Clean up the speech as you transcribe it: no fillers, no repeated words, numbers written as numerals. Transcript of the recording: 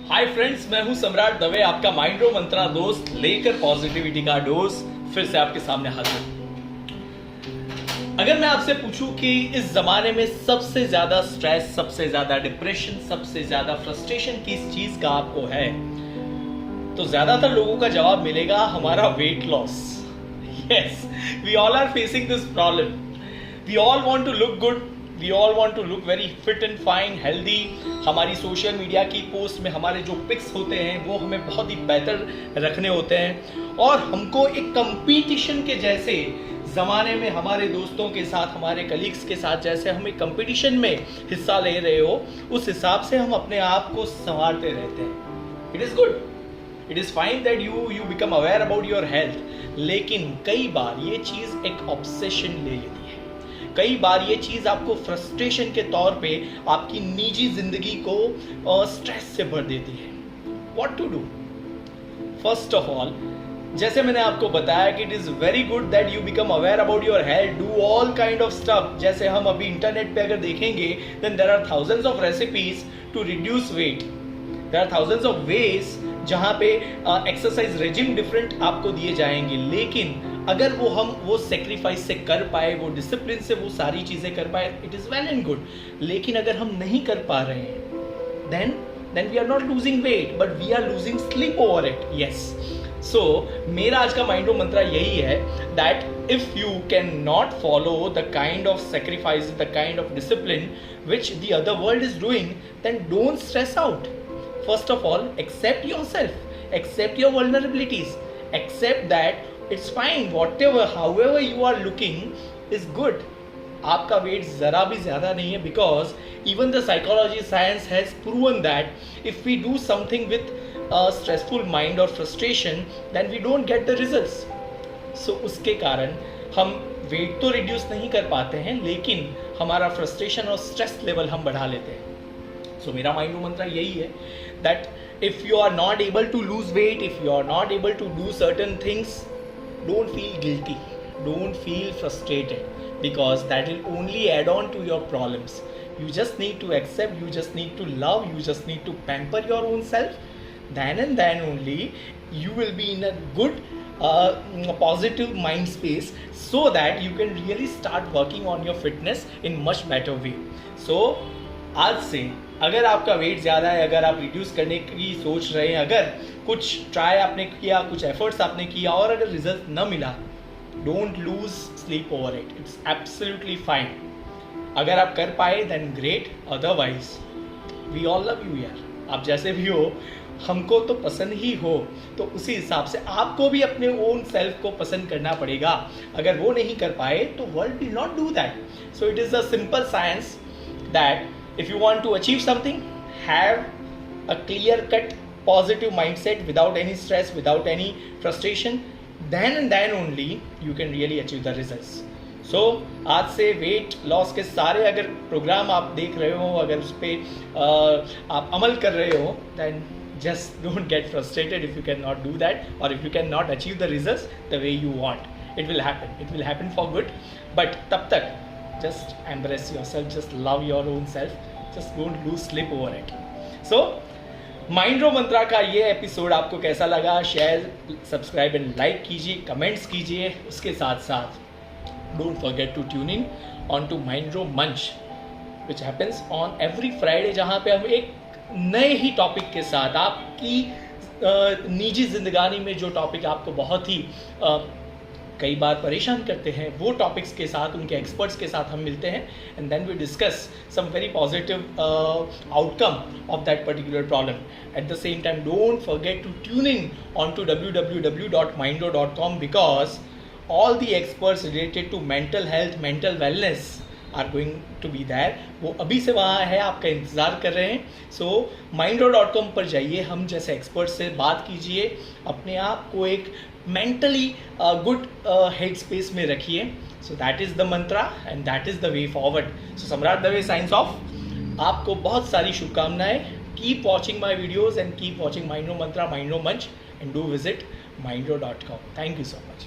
Hi friends, मैं हूं सम्राट दवे, आपका माइंड्रो मंत्रा दोस्त, लेकर पॉजिटिविटी का डोज फिर से आपके सामने हाजिर। अगर मैं आपसे पूछूं कि इस जमाने में सबसे ज्यादा स्ट्रेस, सबसे ज्यादा डिप्रेशन, सबसे ज्यादा फ्रस्ट्रेशन किस चीज का आपको है, तो ज्यादातर लोगों का जवाब मिलेगा हमारा weight loss. Yes, we all are facing this problem. We all want to look good, we all want to look very fit and fine, healthy. हमारी सोशल मीडिया की पोस्ट में हमारे जो पिक्स होते हैं वो हमें बहुत ही बेहतर रखने होते हैं, और हमको एक कंपटीशन के जैसे ज़माने में हमारे दोस्तों के साथ, हमारे कलीग्स के साथ जैसे हम एक कंपटीशन में हिस्सा ले रहे हो, उस हिसाब से हम अपने आप को संवारते रहते हैं। It is good, it is fine that you become aware about your health, लेकिन कई बार ये चीज़ एक ऑब्सेशन ले लेती है। कई बार ये चीज़ आपको फ्रस्ट्रेशन के तौर पे आपकी निजी जिंदगी को स्ट्रेस से भर देती है। What to do? First of all, जैसे मैंने आपको बताया कि it is very good that you become aware about your health, do all kind of stuff. जैसे हम अभी इंटरनेट पे अगर देखेंगे, then there are thousands of recipes to reduce weight, there are thousands of ways जहाँ पे exercise regime different आपको दिए जाएंगे। लेकिन अगर वो सेक्रीफाइस से कर पाए, वो डिसिप्लिन से वो सारी चीज़ें कर पाए, it is well and good. लेकिन अगर हम नहीं कर पा रहे हैं, then we are not losing weight, but we are losing sleep over it. Yes, so मेरा आज का माइंड्रो मंत्रा यही है that if you can not follow the kind of sacrifice, the kind of discipline which the other world is doing, then don't stress out. First of all, accept yourself, accept your vulnerabilities, accept that it's fine, whatever, however you are looking is good. आपका wait ज़रा भी ज़्यादा नहीं है, because even the psychology science has proven that if we do something with a stressful mind or frustration, then we don't get the results. So उसके कारण हम wait तो रिड्यूस नहीं कर पाते हैं, लेकिन हमारा फ्रस्ट्रेशन और स्ट्रेस लेवल हम बढ़ा लेते हैं। सो मेरा माइंड मंत्र यही है that if you are not able to lose weight, if you are not able to do certain things, don't feel guilty, don't feel frustrated, because that will only add on to your problems. You just need to accept, you just need to love, you just need to pamper your own self. Then and then only you will be in a good positive mind space, so that you can really start working on your fitness in much better way. So आज से अगर आपका wait ज़्यादा है, अगर आप reduce करने की सोच रहे हैं, अगर कुछ ट्राई आपने किया, कुछ एफर्ट्स आपने किया और अगर रिजल्ट न मिला, don't lose sleep over it, it's absolutely fine. अगर आप कर पाए then great, otherwise we all love you यार. आप जैसे भी हो, हमको तो पसंद ही हो, तो उसी हिसाब से आपको भी अपने ओन सेल्फ को पसंद करना पड़ेगा. अगर वो नहीं कर पाए तो world will not do that. So it is a simple science that if you want to achieve something, have a clear cut positive mindset without any stress, without any frustration, then and then only you can really achieve the results. So आज से weight loss के सारे अगर programme आप देख रहे हो, अगर उस पर आप अमल कर रहे हो, then just don't get frustrated if you cannot do that, or if you cannot achieve the results the way you want. It will happen, it will happen for good, but तब तक just embrace yourself, just love your own self, just don't lose sleep over it. So माइंड्रो मंत्रा का ये episode आपको कैसा लगा? Share, subscribe and like कीजिए, comments कीजिए. उसके साथ साथ don't forget to tune in on to Mindro Manch which happens on every Friday, जहाँ पे हम एक नए ही टॉपिक के साथ आपकी निजी जिंदगानी में जो टॉपिक आपको बहुत ही कई बार परेशान करते हैं, वो टॉपिक्स के साथ, उनके एक्सपर्ट्स के साथ हम मिलते हैं, and then we discuss some very positive outcome of that particular problem. At the same time don't forget to tune in on to www.mindro.com, because all the experts related to mental health, mental wellness are going to be there. वो अभी से वहाँ है, आपका इंतज़ार कर रहे हैं. सो mindro.com पर जाइए, हम जैसे एक्सपर्ट से बात कीजिए, अपने आप को एक मेंटली गुड हेड स्पेस में रखिए. So that is the mantra and that is the way forward. So Samrat Dave signs off. आपको बहुत सारी शुभकामनाएं. Keep watching my videos and keep watching Mindro Mantra, Mindro Manch, and do visit mindro.com. Thank you so much.